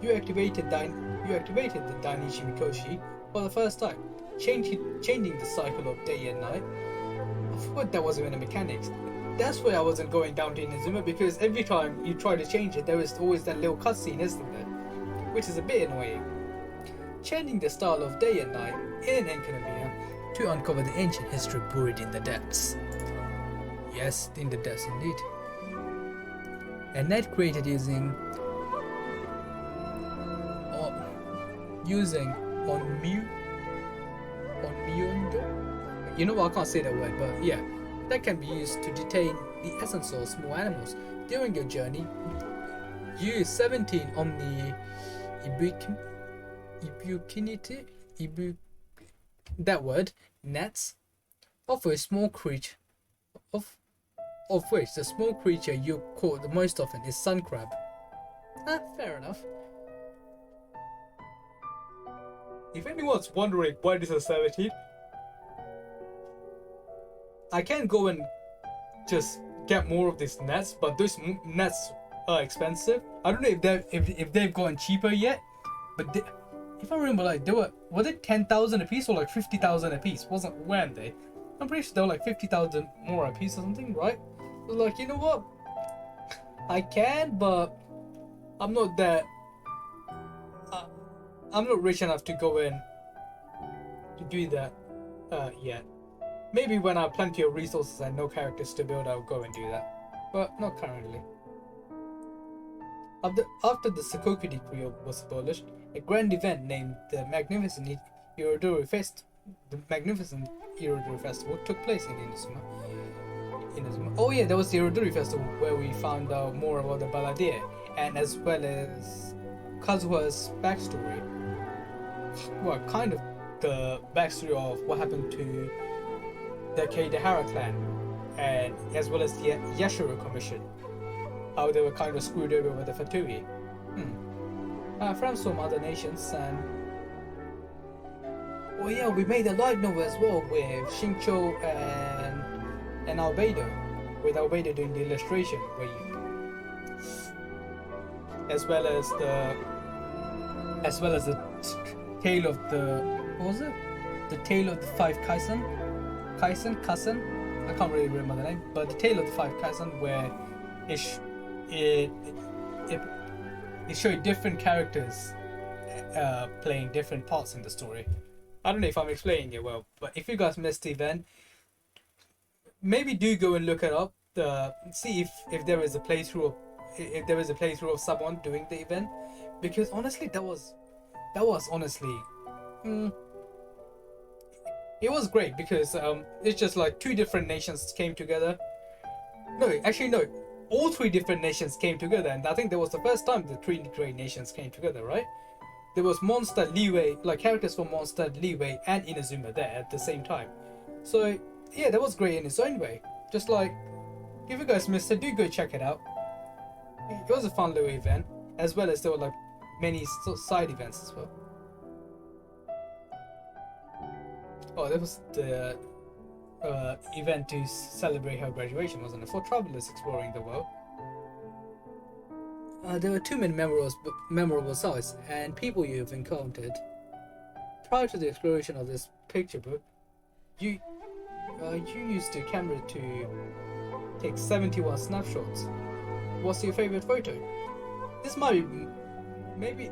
you activated the Dainichi Mikoshi for the first time, changing the cycle of day and night. I forgot that wasn't even a mechanics. That's why I wasn't going down to Inazuma, because every time you try to change it, there is always that little cutscene, isn't there? Which is a bit annoying. Changing the style of day and night in Enkanomiya to uncover the ancient history buried in the depths. Yes, in the depths indeed. A net created using Onmyundo. You know what, I can't say that word, but yeah, that can be used to detain the essence of small animals during your journey. Use 17 Omni Ibukinity that word nets of a small creature of which the small creature you caught the most often is sun crab. Fair enough. If anyone's wondering why this is 17, I can go and just get more of these nets, but those nets are expensive. I don't know if they've gotten cheaper yet, but if I remember, like were they 10,000 a piece or like 50,000 a piece? Weren't they? I'm pretty sure they were like 50,000 more a piece or something, right? So like, you know what? I can, but I'm not that. I'm not rich enough to go in to do that yet. Maybe when I have plenty of resources and no characters to build, I'll go and do that. But not currently. After the Sakoku Decree was abolished, a grand event named the Magnificent Irodori Festival took place in Inazuma. Oh yeah, there was the Irodori Festival where we found out more about the Balladeer, and as well as Kazuha's backstory. Well, kind of the backstory of what happened to the Keidahara clan, and as well as the Yashiro Commission. How they were kind of screwed over with the Fatui. From some other nations, and oh yeah, we made a light novel as well with Shincho and Albedo, with Albedo doing the illustration, as well as the tale of the, what was it? The tale of the five Kaisen. I can't really remember the name, but the tale of the five Kaisen, where it showed different characters playing different parts in the story. I don't know if I'm explaining it well, but if you guys missed the event, maybe do go and look it up. See if there is a playthrough of someone doing the event, because honestly, that was honestly, it was great, because it's just like two different nations came together. No, actually no. All three different nations came together, and I think that was the first time the three great nations came together, right? There was Mondstadt, Liyue, like characters from Mondstadt, Liyue, and Inazuma there at the same time. So yeah, that was great in its own way. Just like, if you guys missed it, do go check it out. It was a fun little event, as well as there were like many side events as well. Oh, that was the event to celebrate her graduation, wasn't it? For travelers exploring the world. There were too many memorable sights and people you've encountered. Prior to the exploration of this picture book, you used the camera to take 71 snapshots. What's your favorite photo? This might be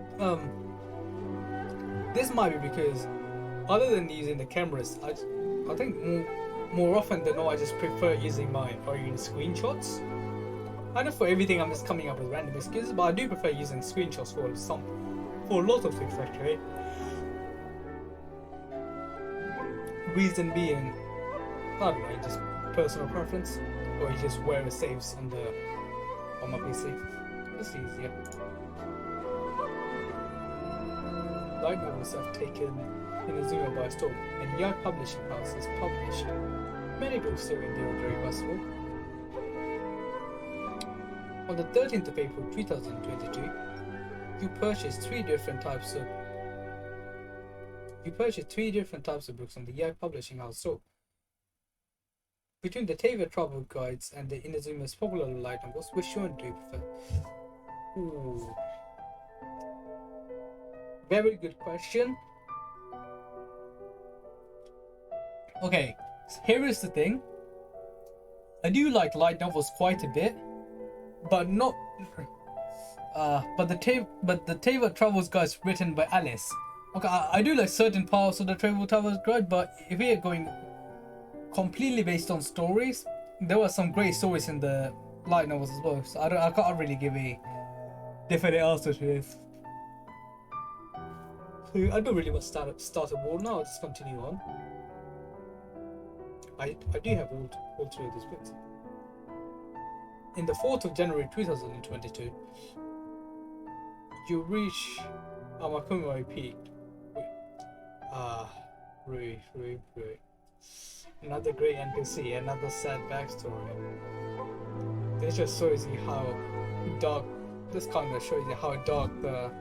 this might be because other than using the cameras, I think more often than not, I just prefer using my own screenshots. I know for everything I'm just coming up with random excuses, but I do prefer using screenshots for a lot of things actually. Reason being, I don't know, just personal preference, or just where it saves on my PC. It's easier. Light novels have taken Inazuma by storm, and Young Publishing House has published many books during the Odori Festival. On the 13th of April 2022, you purchased three different types of books on the Young Publishing House store. Between the Teva travel guides and the Inazuma's popular light novels, which one do you prefer? Ooh. Very good question. Okay, so here is the thing. I do like light novels quite a bit, but not. But the Table Travels Guide is written by Alice. Okay, I do like certain parts of the Table Travels Guide, but if we are going completely based on stories, there were some great stories in the light novels as well. So I can't really give a definite answer to this. So I don't really want to start a war now. I'll just continue on. I do have all three of these books. In the 4th of January 2022, you reach Amakumo Peak. Rui. Another great NPC, another sad backstory. This just shows you how dark. This kind of shows you how dark the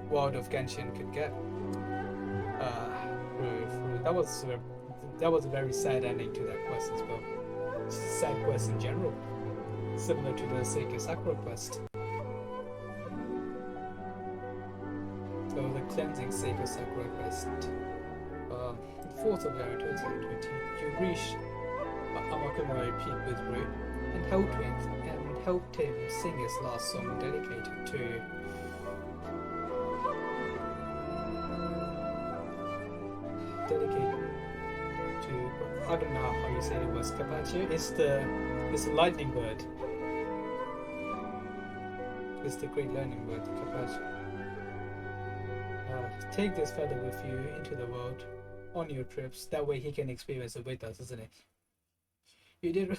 world of Genshin could get. Rui. That was a very sad ending to that quest as well. It's a sad quest in general, similar to the Seiki Sakura quest. So the cleansing Seiki Sakura quest. The 4th of January 2020, you reach Amakumo Peak with Rui and helped him sing his last song dedicated to I don't know how you say it was Carpaccio. It's the lightning bird. It's the great lightning bird, Carpaccio. Take this feather with you into the world on your trips. That way he can experience it with us, isn't it? You did.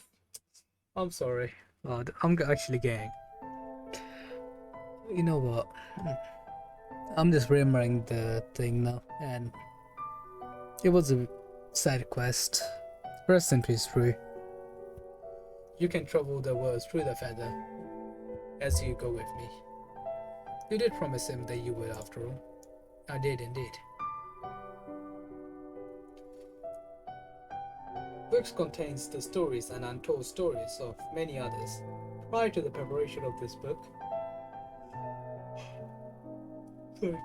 I'm sorry. I'm actually getting. You know what? I'm just remembering the thing now, and it was a side quest. Rest in peace, Rui. You can travel the world through the feather as you go with me. You did promise him that you would, after all. I did indeed. Books contains the stories and untold stories of many others. Prior to the preparation of this book,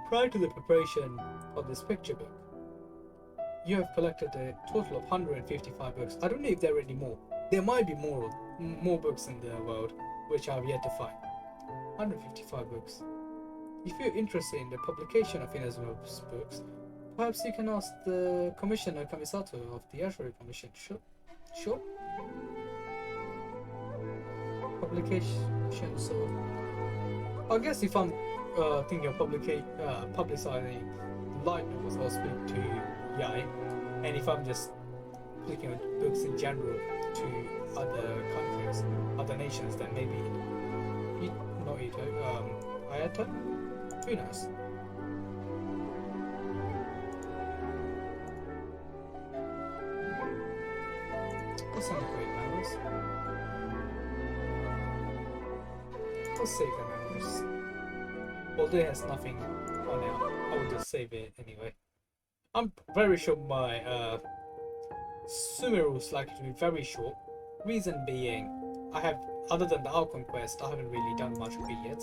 prior to the preparation of this picture book, you have collected a total of 155 books. I don't know if there are any more. There might be more books in the world which I have yet to find. 155 books. If you're interested in the publication of Inazuma's books, perhaps you can ask the Commissioner Kamisato of the Ashbury Commission. Sure? Publications of... I guess if I'm thinking of publicizing light novels, I'll speak to Yai. And if I'm just looking at books in general to other countries, other nations, then maybe not Ito, Ayato? Who knows? What's some great memories? I'll save the memories. Although it has nothing on it, I will just save it anyway. I'm very sure my Sumeru is likely to be very short. Reason being, other than the Alcon quest, I haven't really done much of it yet.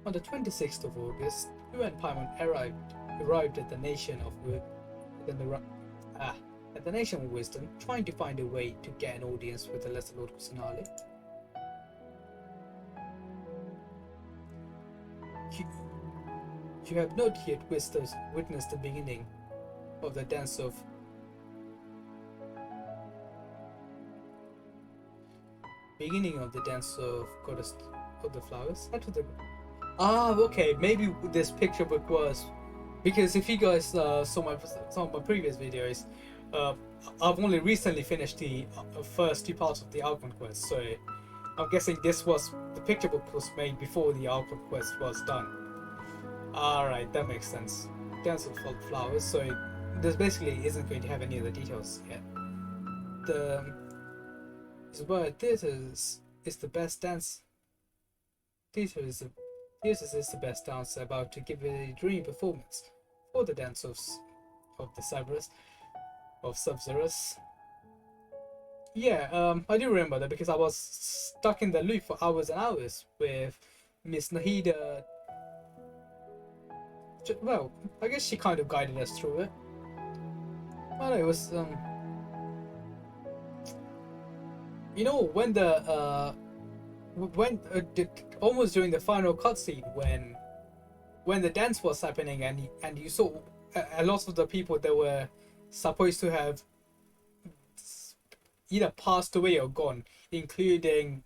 On the 26th of August, you and Paimon arrived at the Nation of Wisdom, trying to find a way to get an audience with the Lesser Lord Kusanali. You have not yet witnessed the beginning of the dance of Goddess of the Flowers. Okay, maybe this picture book was because if you guys saw some of my previous videos, I've only recently finished the first 2 parts of the Alcon quest, so I'm guessing the picture book was made before the Alcon quest was done. Alright, that makes sense. Dance of Flowers, so this basically isn't going to have any of the details yet. Theaters is the best dance. Theaters is the best dancer about to give a dream performance for the dance of the Sub-Zerus. Yeah, I do remember that because I was stuck in the loop for hours and hours with Miss Nahida well, I guess she kind of guided us through it. Well, it was you know, when almost during the final cutscene when the dance was happening and you saw a lot of the people that were supposed to have either passed away or gone, including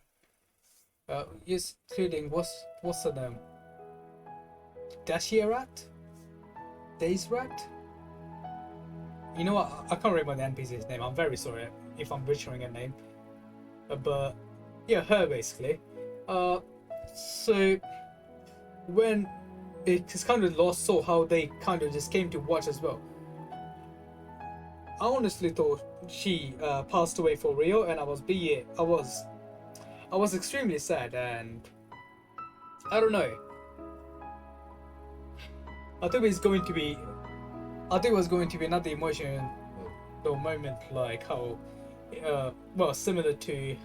including what's her name? Dashirat? Days Rat? You know what? I can't remember the NPC's name. I'm very sorry if I'm butchering her name. But yeah, her basically. So when it's kind of lost, saw how they kind of just came to watch as well. I honestly thought she passed away for real, and I was extremely sad, and I don't know. I think it was going to be another emotional moment, like how, well, similar to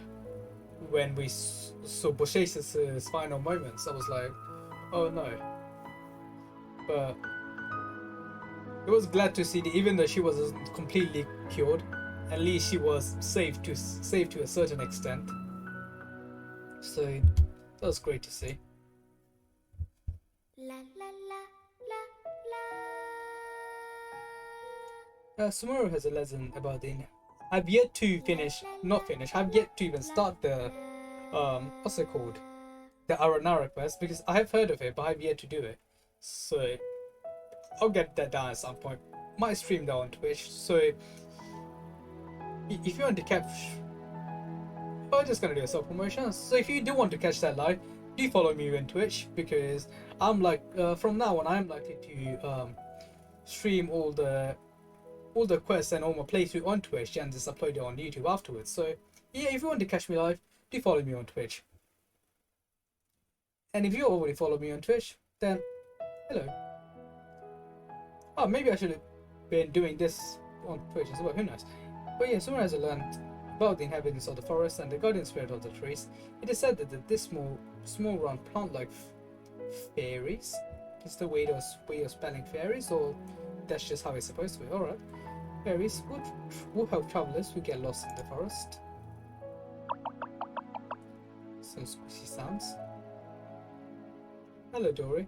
when we saw Boshesis' final moments. I was like, oh no. But it was glad to see that even though she wasn't completely cured, at least she was saved to a certain extent. So that was great to see. La la la la Sumaru has a lesson about the. I've yet to finish, not finish. I've yet to even start the what's it called, the Aranara quest, because I have heard of it, but I've yet to do it. So I'll get that done at some point. Might stream that on Twitch. So if you want to catch, I'm just gonna do a self promotion. So if you do want to catch that live, do follow me on Twitch, because I'm like from now on I'm likely to stream all the quests and all my playthrough on Twitch and just upload it on YouTube afterwards. So yeah, if you want to catch me live, do follow me on Twitch. And if you already follow me on Twitch, then hello. Oh, maybe I should have been doing this on Twitch as well, who knows. But yeah, soon as I learned about the inhabitants of the forest and the guardian spirit of the trees, it is said that this small round plant-like fairies is the way of spelling fairies, or that's just how it's supposed to be. Alright. Fairies would help travelers who get lost in the forest. Some squishy sounds. Hello, Dory.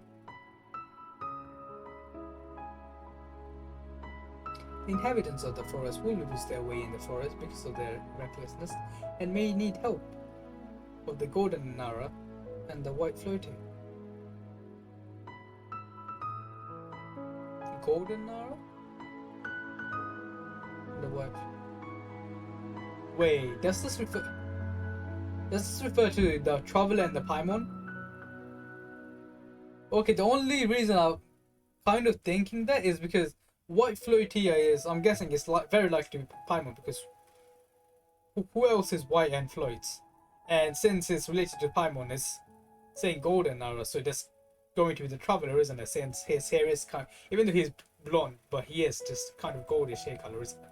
The inhabitants of the forest will lose their way in the forest because of their recklessness and may need help of the golden Nara and the white floating. Golden Nara? The white. Wait, does this refer to the Traveler and the Paimon? Okay, the only reason I'm kind of thinking that is because white floatia is, I'm guessing, it's very likely to be Paimon, because who else is white and floats? And since it's related to Paimon, it's saying golden Nara, so that's going to be the Traveler, isn't it? Since his hair is kind of, even though he's blonde, but he is just kind of goldish hair color, isn't it?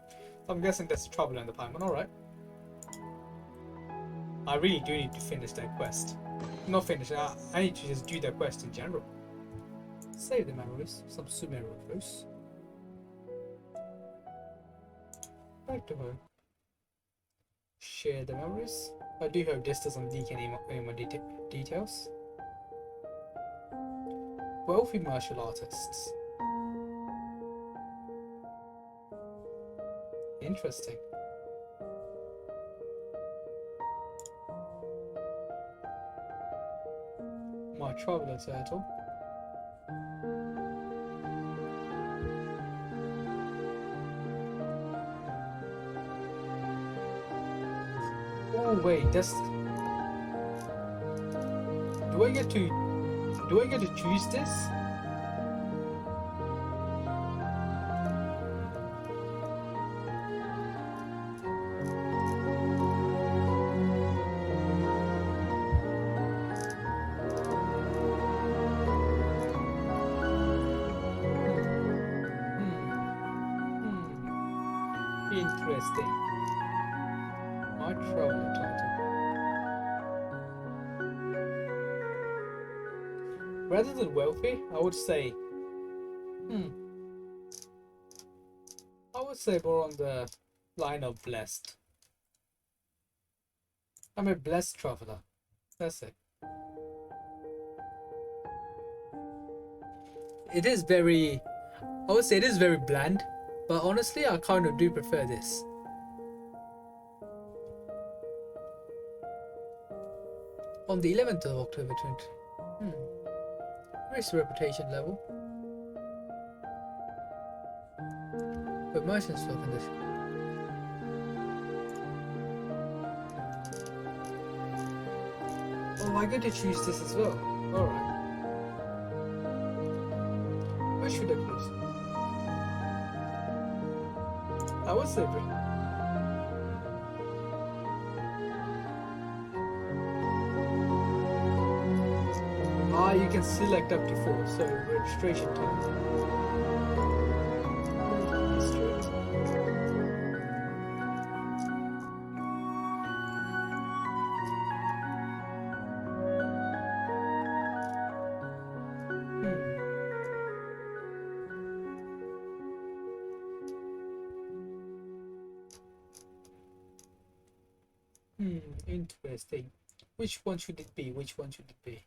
So I'm guessing that's the Traveler and the Paimon. Alright. I really do need to finish that quest. Not finish it, I need to just do that quest in general. Save the memories, some Sumeru. Back to her. Share the memories. I do hope this doesn't leak any more details. Wealthy martial artists. Interesting. My traveler turtle. Oh wait, that's. Do I get to choose this? Interesting. My traveler title. Rather than wealthy, I would say would say more on the line of blessed. I'm a blessed traveler. That's it. It is very, I would say it is very bland, but honestly I kind of do prefer this. On the 11th of October 20. Where's the reputation level? But merchant's flow condition. Oh, I get to choose this as well. Alright. Where should I choose? I would say bring. You can select up to 4, so registration time. Interesting. Which one should it be? Which one should it be?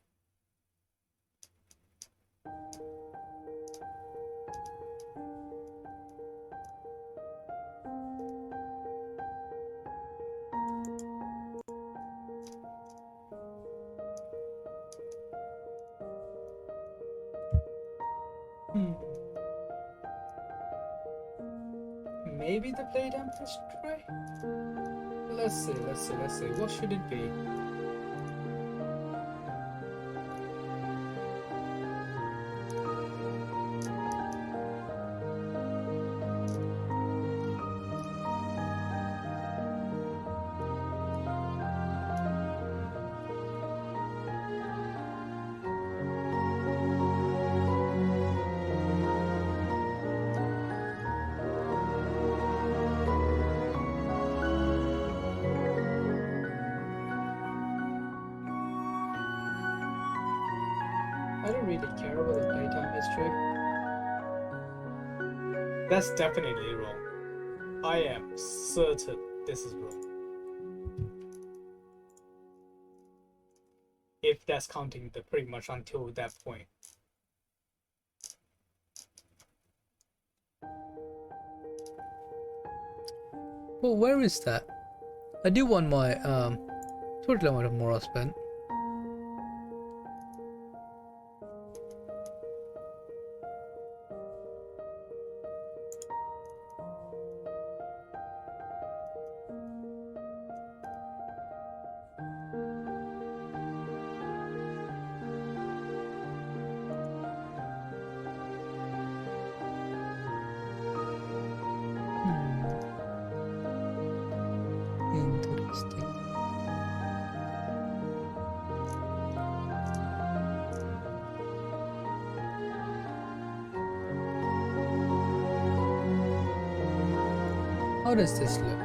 Maybe the Blade Empress try? Let's see. What should it be? I don't really care about the playtime history. That's definitely wrong. I am certain this is wrong. If that's counting the pretty much until that point. Well, where is that? I do want my total amount of morale spent. Interesting. How does this look?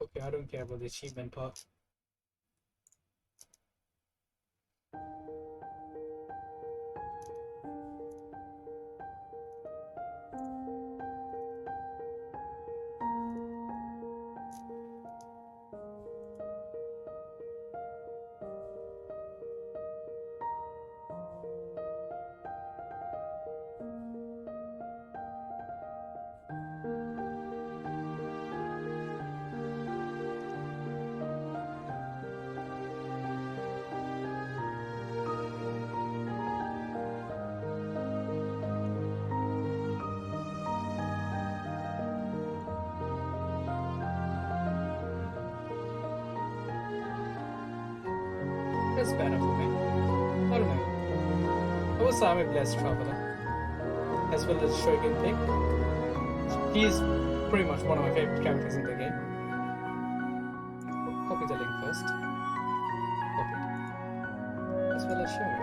Okay, I don't care about the achievement part. That's better for me. I don't know. Also, I'm a blessed traveler. As well as Shogun Pig. He's pretty much one of my favorite characters in the game. Copy the link first. Copy. let's share it.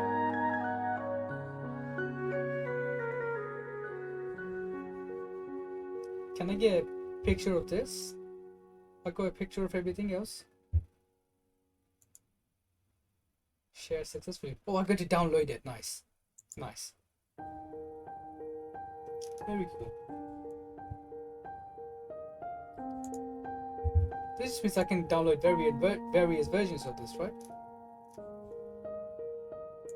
Can I get a picture of this? I got a picture of everything else. Share successfully. Oh, I got to download it. Nice. Nice. Very cool. This means I can download various versions of this, right?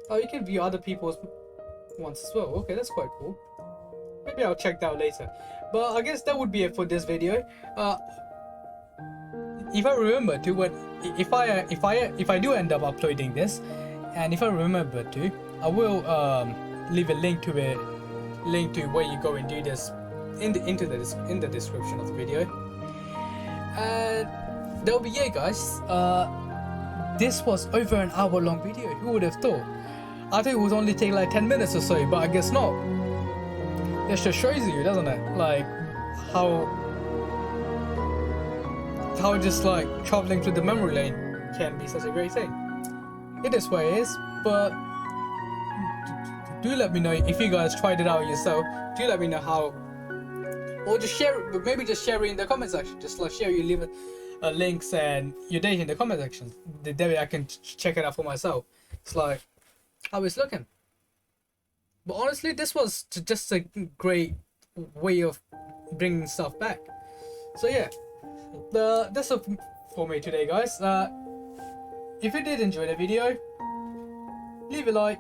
Oh, you can view other people's ones as well. Okay, that's quite cool. Maybe I'll check that out later. But I guess that would be it for this video. If I remember to, if I do end up uploading this, and if I remember to, I will leave a link to where you go and do this in the description of the video. And that'll be it, guys. This was over an hour-long video. Who would have thought? I thought it would only take like 10 minutes or so, but I guess not. This just shows you, doesn't it? Like how just like traveling through the memory lane can be such a great thing. It is what it is, but do let me know if you guys tried it out yourself. Do let me know how, or just share it, maybe just share it in the comment section. Just like share you leave links and your date in the comment section. That way I can check it out for myself. It's like how it's looking. But honestly, this was just a great way of bringing stuff back. So yeah, that's it for me today, guys. If you did enjoy the video, leave a like.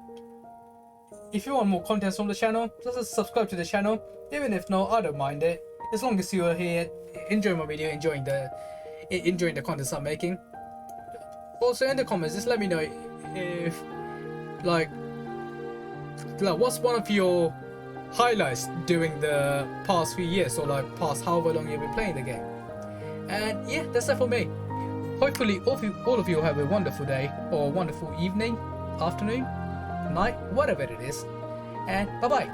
If you want more content from the channel, just subscribe to the channel. Even if not, I don't mind it. As long as you are here, enjoying my video, enjoying the content I'm making. Also in the comments, just let me know if like what's one of your highlights during the past few years, or like past however long you've been playing the game. And yeah, that's it for me. Hopefully all of you have a wonderful day, or wonderful evening, afternoon, night, whatever it is. And bye bye.